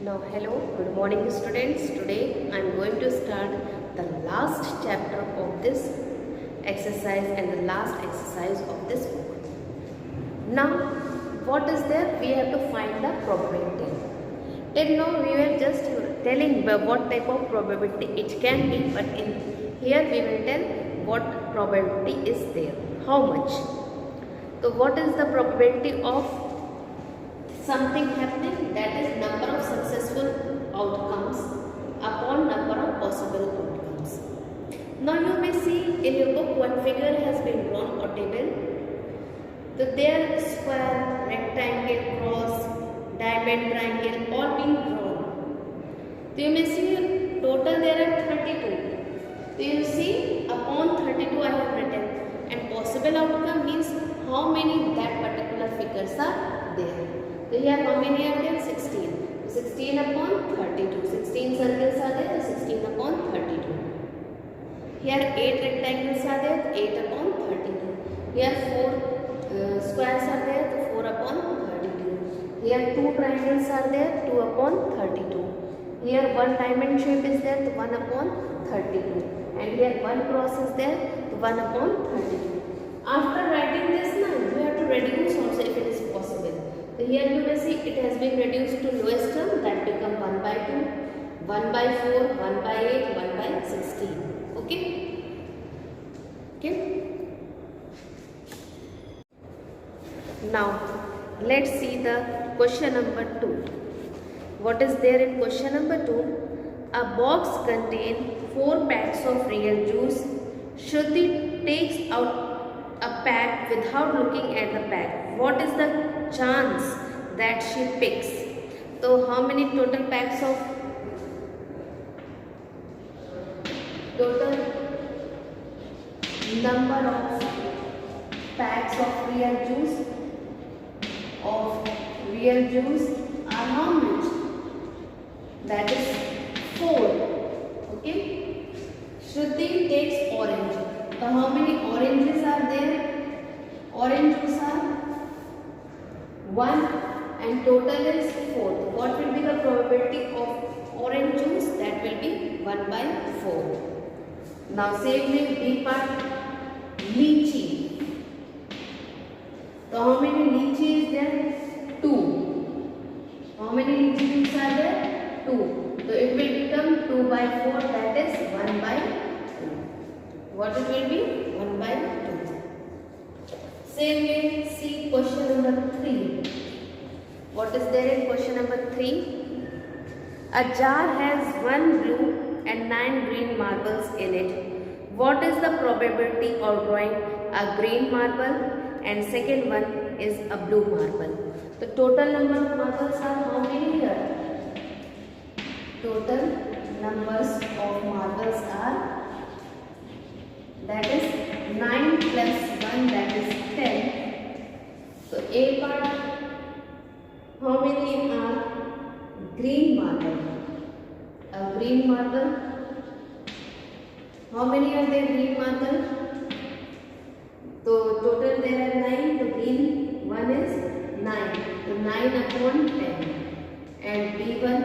Now, hello, good morning, students. Today I am going to start the last chapter of this exercise and the last exercise of this book. Now, what is there? We have to find the probability. Till now, we were just telling what type of probability it can be, but in here we will tell what probability is there. How much? So, what is the probability of something happening? That is number of successful outcomes upon number of possible outcomes. Now you may see in your book one figure has been drawn or table. So there square, rectangle, cross, diamond, triangle all being drawn. So you may see total there are 32. So you see upon 32 I have written, and possible outcome means how many that particular figures are there. So here how many are there? 16. 16 upon 32. 16 circles are there, 16 upon 32. Here 8 rectangles are there, 8 upon 32. Here 4 squares are there, 4 upon 32. Here 2 triangles are there, 2 upon 32. Here 1 diamond shape is there, 1 upon 32. And here 1 cross is there, 1 upon 32. After writing this now, you have to reduce also if it is possible. So here you may see it has been reduced to lowest term, that become 1 by 2, 1 by 4, 1 by 8, 1 by 16. Okay? Okay? Now, let's see the question number 2. What is there in question number 2? A box contains 4 packs of real juice. Shruti takes out a pack without looking at the pack. What is the chance that she picks? So how many total packs of number of packs of real juice are how much? That is 4. Okay. Shruti takes orange. So how many oranges are there? Orange juice are 1 and total is 4. What will be the probability of orange juice? That will be 1 by 4. Now same with B part, lychee. So how many lychee is there? 2. How many lychee juice are there? 2. So it will become 2 by 4, that is 1 by 2. What it will be? 1 by 2. Same way, see question number 3. What is there in question number 3? A jar has 1 blue and 9 green marbles in it. What is the probability of drawing a green marble? And second one is a blue marble. The total number of marbles are how many here? Total numbers of marbles are, that is 9 plus 1, that is 10. So A part, how many are green marble? A green marble, how many are there green marble? So total there are 9, the green one is 9. So 9 upon 10. And B1,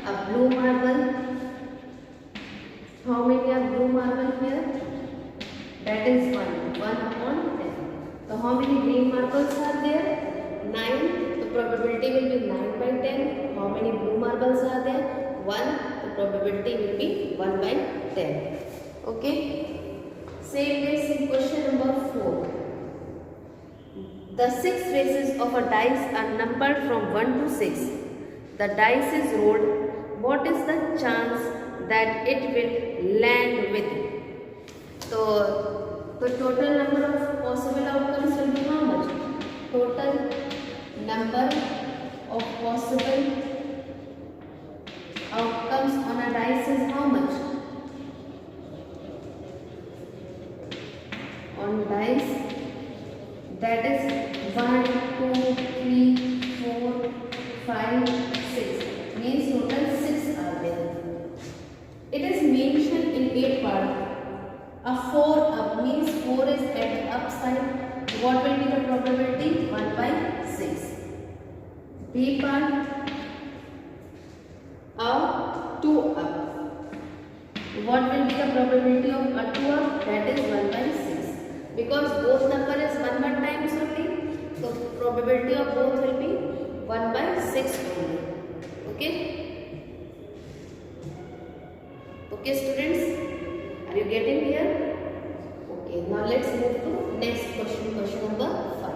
a blue marble. How many are blue marble here? That is 1. 1 upon 10. So how many green marbles are there? 9. The probability will be 9 by 10. How many blue marbles are there? 1. The probability will be 1 by 10. Okay. Same way in question number 4. The 6 faces of a dice are numbered from 1 to 6. The dice is rolled. What is the chance that it will land with? So, the total number of possible outcomes will be how much? Total number of possible outcomes on a dice is how much? On dice, that is 1, 2, 3, 4, 5, 6. Means total 6 are there. It is mentioned in A part. A 4 up means 4 is at the upside. What will be the probability? 1 by 6. B part, a 2 up. What will be the probability of a 2 up? That is 1 by 6. Because both number is 1 times only, so probability of both will be 1 by 6 only. Okay? Okay students, are you getting here? Okay, now let's move to next question, question number 5.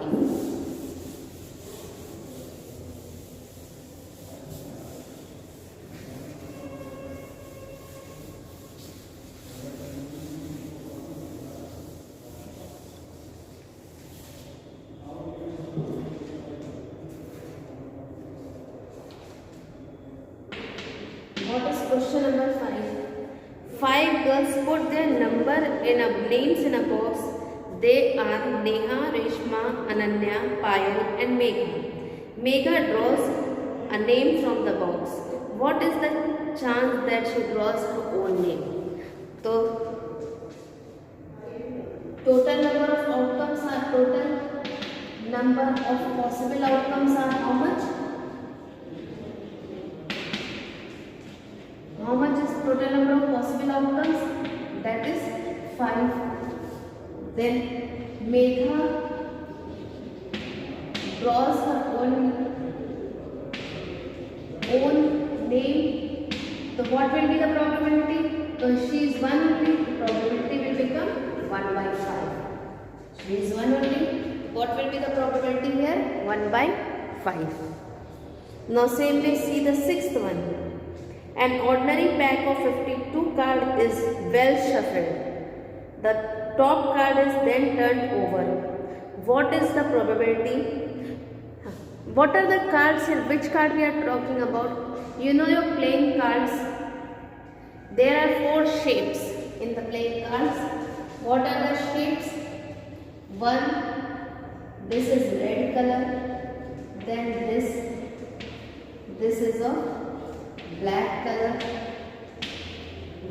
What is question number 5? 5 girls put their names in a box. They are Neha, Reshma, Ananya, Payal and Megha. Megha draws a name from the box. What is the chance that she draws her own name? So, total number of outcomes are number of possible outcomes are how much? How much is total number of possible outcomes? That is 5. Then Megha draws her own name. So what will be the probability? So she is 1 only. The probability will become 1 by 5. She is 1 only. What will be the probability here? 1 by 5. Now same way see the 6th one. An ordinary pack of 52 cards is well shuffled. The top card is then turned over. What is the probability? What are the cards here? Which card we are talking about? You know your playing cards. There are 4 shapes in the playing cards. What are the shapes? 1. This is red color. Then this is a black color,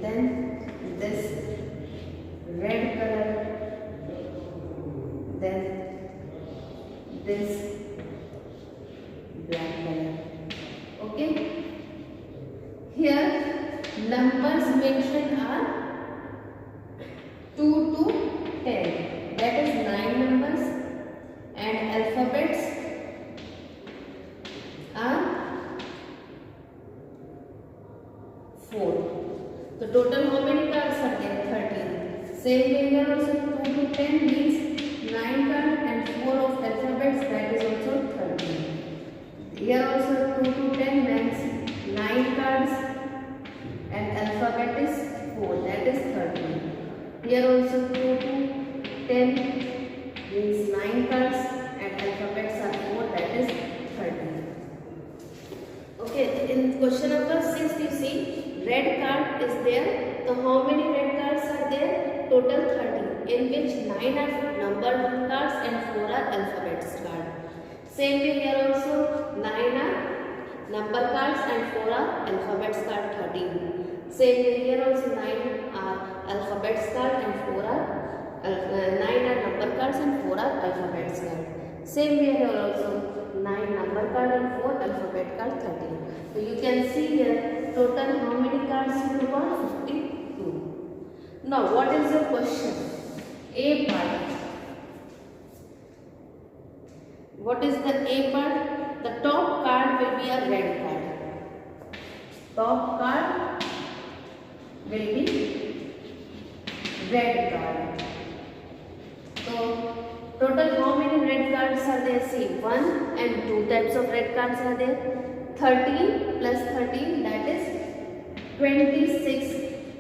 then this red color, then this black color. Okay, here numbers mentioned are 2 to 10, that is 9 numbers, and alphabets are 4. So total how many cards are there? 13. Same way here also 2 to 10 means 9 cards and 4 of alphabets, that is also 13. Here also 2 to 10 means 9 cards and alphabet is 4, that is 13. Here also 2 to 10 means 9 cards and alphabets are 4, that is 13. Okay, in question number 6 you see red card is there. So how many red cards are there? Total 30, in which 9 are number cards and 4 are alphabets card. Same way here also 9 are number cards and 4 are alphabets card, 13. Same way here also 9 are alphabets card and 4 are 9 are number cards and 4 are alphabets card. Same way here also 9 number card and 4 alphabet card, 13. So you can see here total how many cards you got? 52. Now what is your question? A part. What is the A part? The top card will be a red card. Top card will be red card. So total how many red cards are there? See, 1 and 2 types of red cards are there. 13 plus 13, that is 26,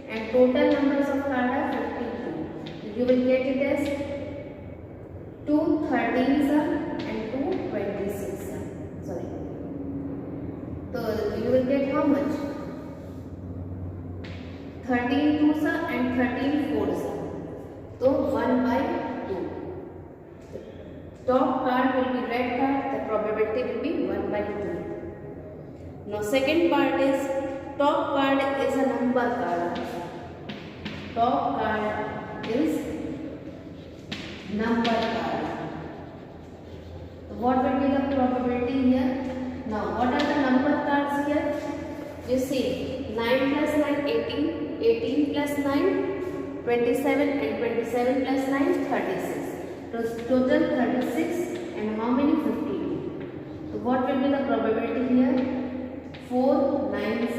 and total numbers of cards are 52. You will get it as 2 13s and 2 26s. Sorry. So you will get how much? 13 2s and 13 4s. So 1 by 2. The top card will be red card. The probability will be 1 by 2. Now second part is top card is a number card. Top card is number card. So what will be the probability here? Now what are the number cards here? You see, 9 plus 9, 18, 18 plus 9, 27, and 27 plus 9, 36. So total 36 and how many? 52. So what will be the probability here? 4 9s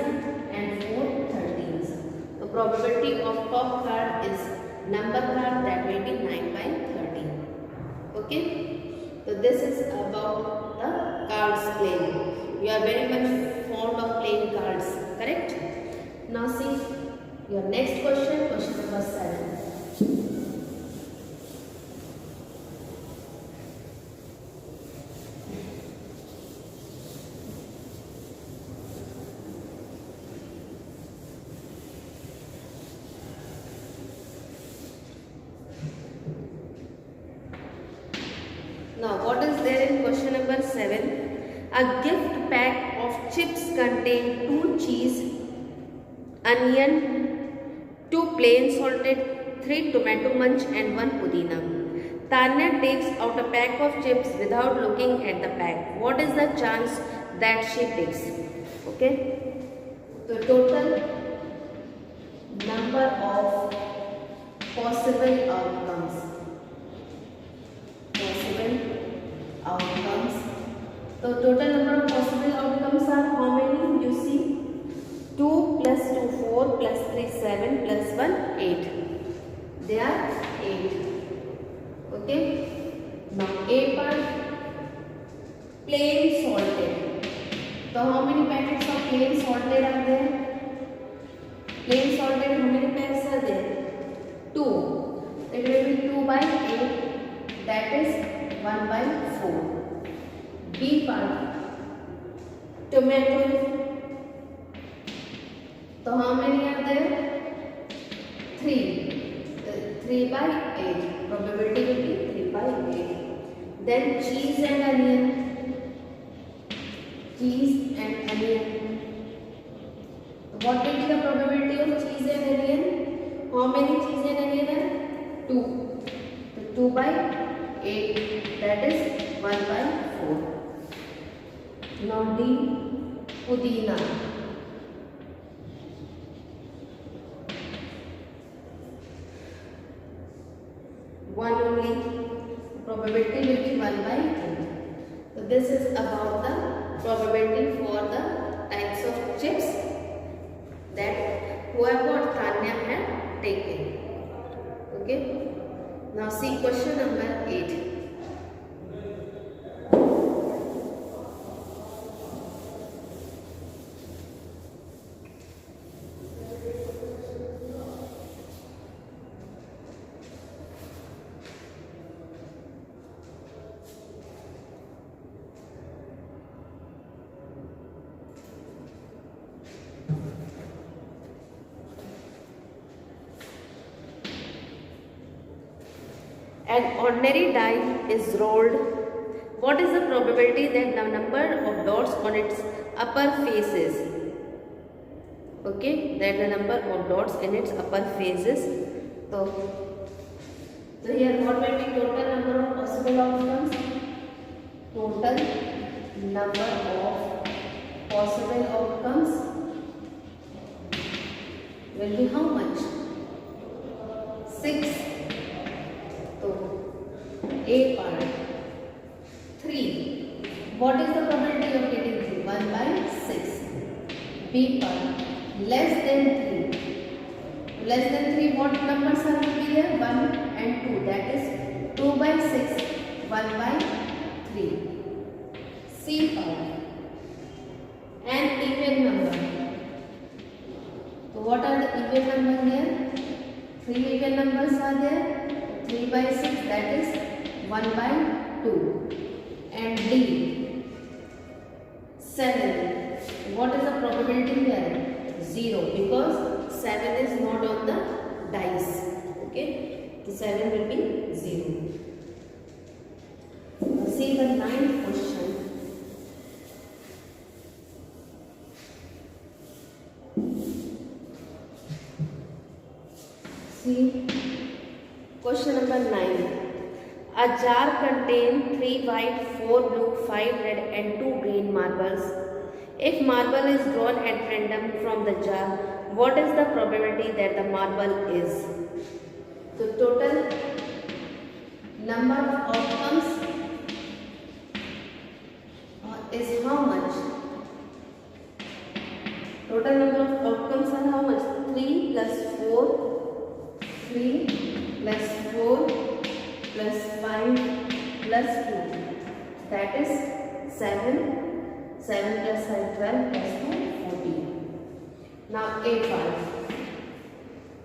and 4 13s. The probability of top card is number card, that will be 9 by 13. Okay. So this is about the cards playing. You are very much fond of playing cards, correct? Now see your next question, question number 7. Now what is there in question number 7? A gift pack of chips contain 2 cheese, onion, 2 plain salted, 3 tomato munch and 1 pudina. Tanya takes out a pack of chips without looking at the pack. What is the chance that she picks? Okay. The total number of possible outcomes. The total number of possible outcomes are how many? You see, 2 plus 2 4 plus 3 7 plus 1 8. They are 8. Okay. Now A part, plain salted. So how many packets of plain salted are there? Plain salted, how many packs are there? 2. It will be 2 by 8. That is 1 by 4. B part, tomato. So how many are there? 3. 3 by 8. Probability will be 3 by 8. Then cheese and onion. Cheese and onion. What will be the probability of cheese and onion? How many cheese and onion are? 2. So 2 by 8. That is 1 by 4. Now D, pudina. One only. Probability will be 1 by 8. So this is about the probability for the types of chips that whoever Tanya had taken. Okay. Now see question number 8. An ordinary die is rolled. What is the probability that the number of dots on its upper face is? Okay, that the number of dots in its upper faces. So here what will be total number of possible outcomes? Total number of possible outcomes will be how much? 6. A part 3. What is the probability of getting 3? 1 by 6. B part less than 3. Less than 3, what numbers are to be there? 1 and 2. That is 2 by 6. 1 by 3. C part an even number. So what are the even numbers here? 3 even numbers are there. 3 by 6, that is 1 by 2. And D 7. What is the probability here? 0, because 7 is not on the dice. Okay, so 7 will be 0. Now see the 9th question. See question number 9. A jar contains 3 white, 4 blue, 5 red and 2 green marbles. If marble is drawn at random from the jar, what is the probability that the marble is? So total number of outcomes is how much? Total number of outcomes are how much? 3 plus 4, 3 plus 4 plus 5 plus 2. That is 7. 7 plus 5, 12 plus 2, 14. Now A part.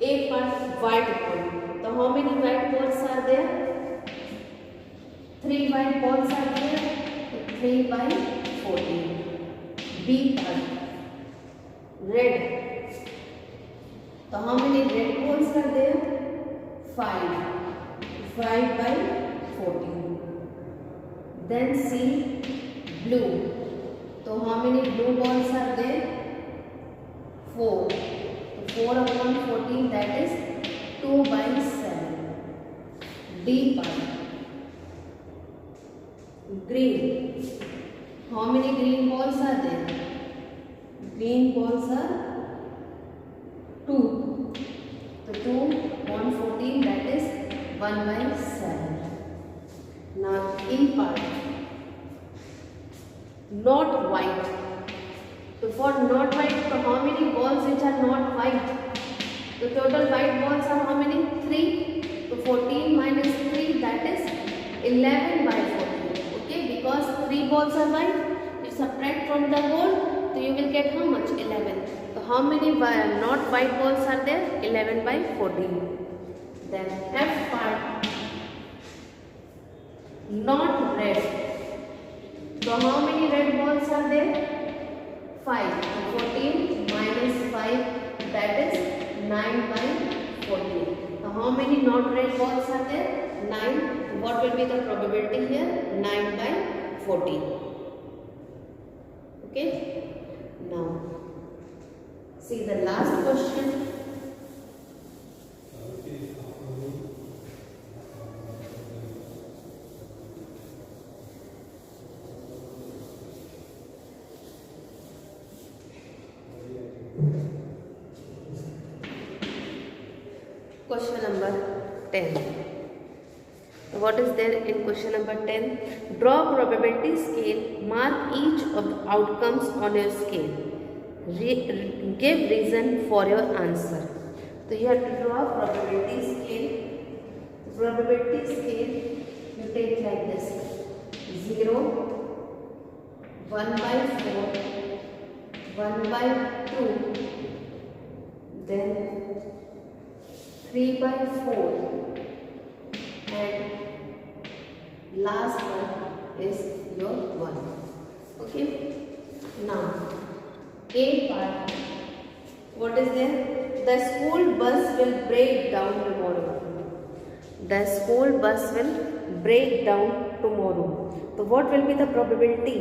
A part, white ball. So how many white balls are there? 3 white balls are there. 3 by 14. B part. Red. So how many red balls are there? 5. 5 by 14. Then C, blue. So how many blue balls are there? 4. So 4 upon 14, that is 2 by 7. D part. Green. How many green balls are there? Green balls are 2. So 2 upon 14, that is 1 by 7. Now E part. Not white. So for not white, so how many balls which are not white? The total white balls are how many? 3. So 14 minus 3, that is 11 by 14. Okay, because 3 balls are white, you subtract from the whole, so you will get how much? 11. So how many not white balls are there? 11 by 14. Then F part. Not red. So how many red balls are there? 5. 14 minus 5, that is 9 by 14. So how many not red balls are there? 9. What will be the probability here? 9 by 14. Okay. Now see the last question. Question number 10. What is there in question number 10? Draw probability scale. Mark each of the outcomes on your scale. Give reason for your answer. So you have to draw probability scale. Probability scale you take like this: 0, 1 by 4, 1 by 2, then 3 by 4, and last one is your 1. Okay. Now A part. What is there? The school bus will break down tomorrow. The school bus will break down tomorrow. So what will be the probability?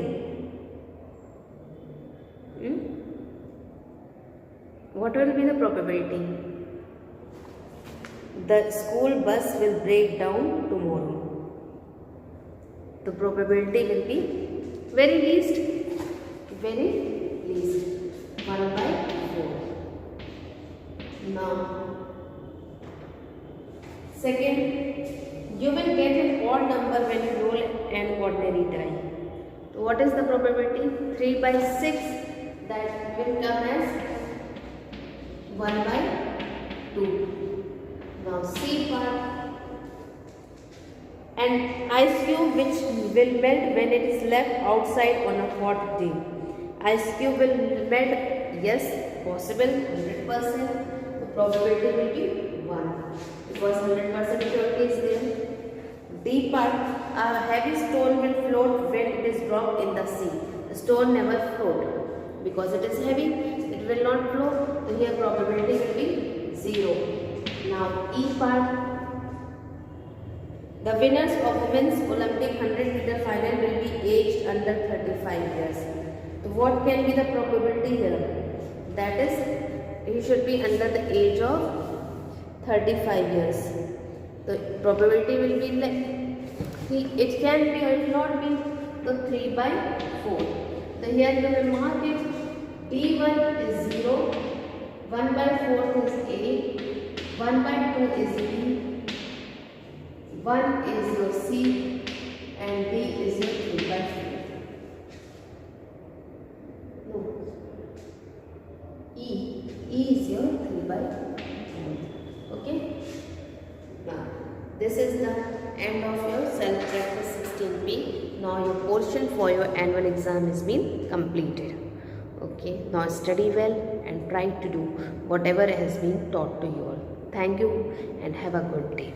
What will be the probability? The school bus will break down tomorrow. The probability will be very least. 1 by 4. Now, second, you will get an odd number when you roll an ordinary die. So what is the probability? 3 by 6, that will come as 1 by 2. Now C part. An ice cube which will melt when it is left outside on a hot day. Ice cube will melt. Yes, possible, 100%. The probability will be 1 because 100% surety is there. D part. A heavy stone will float when it is dropped in the sea. The stone never float because it is heavy. It will not float. So here probability will be 0. Now E part. The winners of Women's Olympic 100-meter final will be aged under 35 years. So what can be the probability here? That is, he should be under the age of 35 years. The probability will be like, it can be or it not be, the 3 by 4. So here you will mark it D1 is 0, 1 by 4 is A, 1 by 2 is B, 1 is your C, and D is your 3 by 4. No. E is your 3 by 4. Okay. Now, this is the end of your self practice 16P. Now your portion for your annual exam has been completed. Okay. Now study well and try to do whatever has been taught to you all. Thank you and have a good day.